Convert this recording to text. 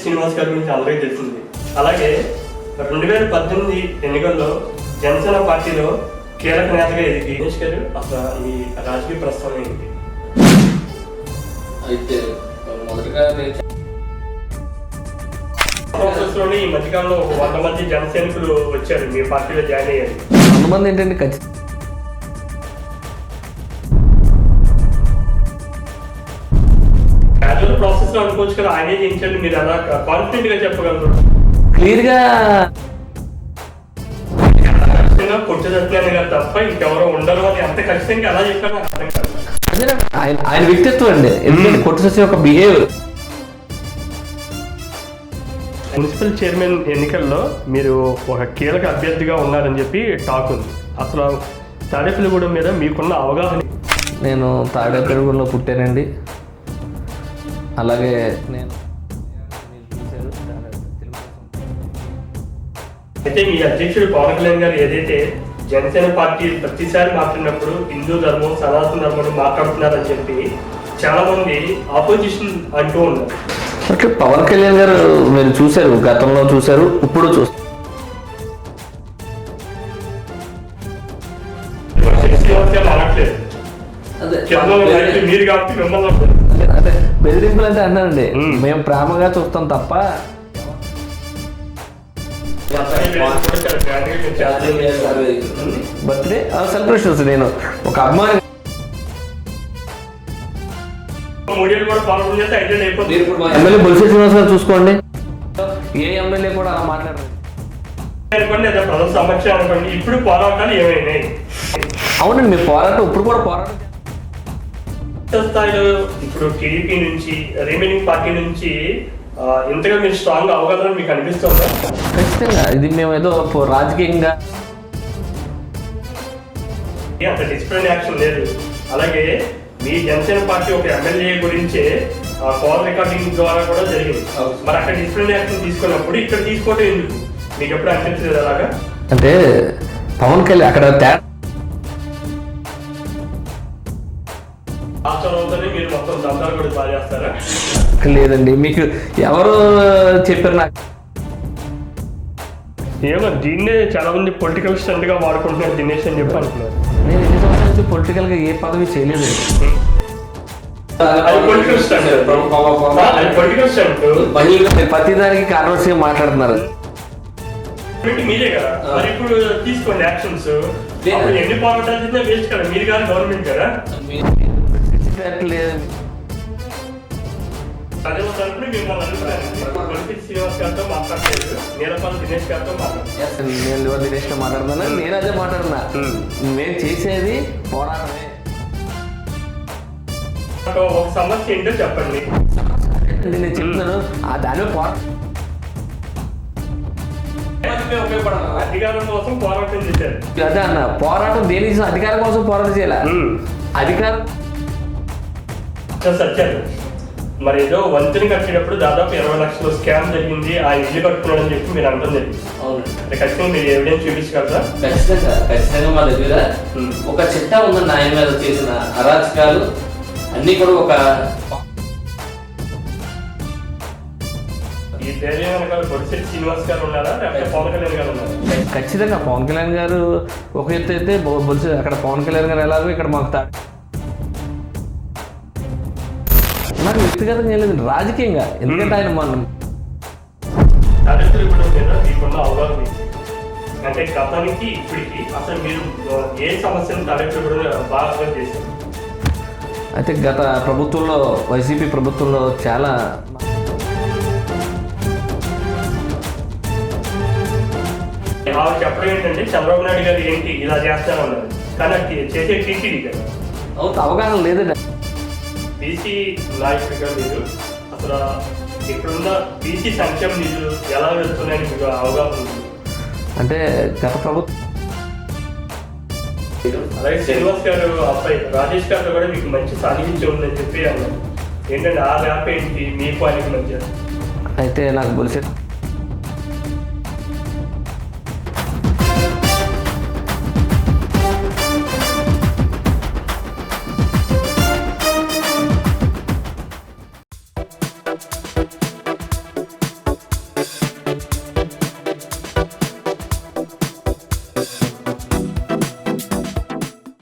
శ్రీనివాస్ గారి గురించి అందరికీ తెలిసింది. అలాగే 2018 ఎన్నికల్లో జనసేన పార్టీలో కీలక నేతగా ఎదిగి గణేష్ గారు అసలు ఈ రాజకీయ ప్రస్థానం ఏంటి? అయితే మొదటగా లోని ఈ మధ్యకాలంలో 100 మంది జనసైనికులు వచ్చారు, మీ పార్టీలో జాయిన్ అయ్యారు. 100 మంది ఏంటండి? క్యాజువల్ ప్రాసెస్ లో అనుకోవచ్చు కదా, ఆయనే చేయించండి. మీరు అలా కాన్ఫిడెంట్ గా చెప్పగలరు? క్లియర్ గా పొట్టి సత్యనారాయణ గారు తప్ప ఇంకెవరో ఉండరు అని అంత ఖచ్చితంగా అలా చెప్పారు నాకు అర్థం కాదు. ఆయన వ్యక్తిత్వం అండి. ఎందుకంటే పొట్టి సత్యం ఒక బిహేవియర్. మున్సిపల్ చైర్మన్ ఎన్నికల్లో మీరు ఒక కీలక అభ్యర్థిగా ఉన్నారని చెప్పి టాక్ ఉంది. అసలు తాడేపల్లిగూడెం మీద మీకున్న అవగాహన? నేను తాడేపల్లిగూడెంలో పుట్టానండి. అలాగే నేను అయితే మీ అధ్యక్షుడు పవన్ కళ్యాణ్ గారు ఏదైతే జనసేన పార్టీ ప్రతిసారి మాట్లాడినప్పుడు హిందూ ధర్మం సనాతన ధర్మం మాట్లాడుతున్నారని చెప్పి చాలా మంది ఆపోజిషన్ అంటూ ఉన్నారు. అంటే పవన్ కళ్యాణ్ గారు మీరు చూశారు, గతంలో చూశారు, ఇప్పుడు చూస్తారు. మీరు కాబట్టి మిమ్మల్ని అంటే బెదిరింపులు అంటే అన్నానండి. మేము ప్రేమగా చూస్తాం తప్ప బర్త్డే సెలబ్రేషన్స్ నేను ఒక అమ్మాయి ఎమ్మెల్యే బొలిశెట్టి శ్రీనివాస్ గారు చూసుకోండి. ఏ ఎమ్మెల్యే కూడా అలా మాట్లాడరు ప్రజల సమస్య అనుకోండి. ఇప్పుడు పోరాటాలు ఏమైనాయి? అవునండి, మీ పోరాటం ఇప్పుడు కూడా పోరాటం స్థాయిలో ఇప్పుడు టీడీపీ నుంచి రిమైనింగ్ పార్టీ నుంచి ఇంతగా మీరు స్ట్రాంగ్ అవగాహన మీకు అనిపిస్తుందా? ఖచ్చితంగా ఇది మేము ఏదో రాజకీయంగా అంత డిసిప్లిన్ యాక్షన్ లేదు. అలాగే మీ జనసేన పార్టీ ఒక ఎమ్మెల్యే గురించే కాల్ రికార్డింగ్ ద్వారా కూడా జరిగింది. మరి అక్కడ డిసిప్లిన్ యాక్షన్ తీసుకున్నప్పుడు ఇక్కడ తీసుకోవడం ఎందుకు? మీకు ఎప్పుడు అనిపించలేదు అలాగా? అంటే పవన్ కళ్యాణ్ అక్కడ రాష్ట్రంలోనే మీరు మొత్తం దందాలు కూడా బాగా చేస్తారా? లేదండి, మీకు ఎవరు చెప్పారు? నాకు ఏమో దీన్నే చాలా మంది పొలిటికల్ స్టంట్ గా వాడుకుంటున్నారు దినేష్ అని చెప్పి అంటున్నారు. నేను ఎన్ని సంవత్సరాల నుంచి పొలిటికల్ గా ఏ పదవి చేయలేదు. ప్రతి దానికి కాంట్రవర్సీ మాట్లాడుతున్నారు. మీరే కదా మరి ఇప్పుడు తీసుకోండి యాక్షన్స్. ఎన్ని పోరాటాలు వేస్ట్ కదా, మీరు కానీ గవర్నమెంట్ కదా. అదే తరపున మిమ్మల్ని శ్రీనివాస్ గారితో మాట్లాడలేదు, నీలపల్లి దినేష్ గారితో మాట్లాడుతున్నాను. నేను దినేష్ తో మాట్లాడుతున్నా. నేను అదే మాట్లాడుతున్నా. మేము చేసేది పోరాటమే. ఒక సమస్య ఏంటో చెప్పండి. నేను చెప్తున్నాను దాని అధికారం కోసం పోరాటం చేశారు. అదే అన్న, పోరాటం దేని అధికారం కోసం పోరాటం చేయాలి. అధికారం సత్యాలు మరి ఏదో వంతుని కట్టేటప్పుడు దాదాపు 20 లక్షలు స్కామ్ జరిగింది, ఆ ఇల్లు కట్టుకున్నాడు అని చెప్పి మీరు అంటుంది. అంటే ఖచ్చితంగా మీరు ఎవిడెన్స్ చూపించగలరా? ఖచ్చితంగా మా దగ్గర ఒక చిట్టా ఉందండి. ఆయన మీద చేసిన అరాచకాలు అన్ని కూడా ఒక ఈ ధైర్యం వెనకాల బొలిశెట్టి శ్రీనివాస్ గారు ఉన్నారా లేకపోతే పవన్ కళ్యాణ్ గారు ఉన్నారా? ఖచ్చితంగా పవన్ కళ్యాణ్ గారు ఒక ఎత్తు అయితే అక్కడ పవన్ కళ్యాణ్ గారు ఎలాగో ఇక్కడ మాకు నాకు వ్యక్తిగతంగా ఏం లేదు, రాజకీయంగా. ఎందుకంటే ఆయన మనం మీకున్న అవగాహన అంటే గతానికి ఇప్పటికి అసలు మీరు ఏ సమస్యను తాడేపల్లిగూడెంలో బాగా చేశారు? అయితే గత ప్రభుత్వంలో వైసీపీ ప్రభుత్వంలో చాలా చెప్పడం ఏంటంటే చంద్రబాబు నాయుడు గారు ఏంటి ఇలా చేస్తారన్నారు, కానీ చేసే టీటీడీ కదా. అవగాహన లేదండి. బీసీ నాయకుడిగా మీరు అసలు ఇప్పుడున్న బీసీ సంక్షేమ నిధులు ఎలా వెళ్తున్నాయని మీకు అవగాహన ఉంది? అంటే గత ప్రభుత్వం అలాగే శ్రీనివాస్ గారు అబ్బాయి రాజేష్ గారితో కూడా మీకు మంచి సాధించి ఉందని చెప్పి అన్నారు. ఏంటంటే ఆ ర్యాప్ ఏంటి మీకు ఆయనకి మధ్య? అయితే నాకు బొలిశెట్టి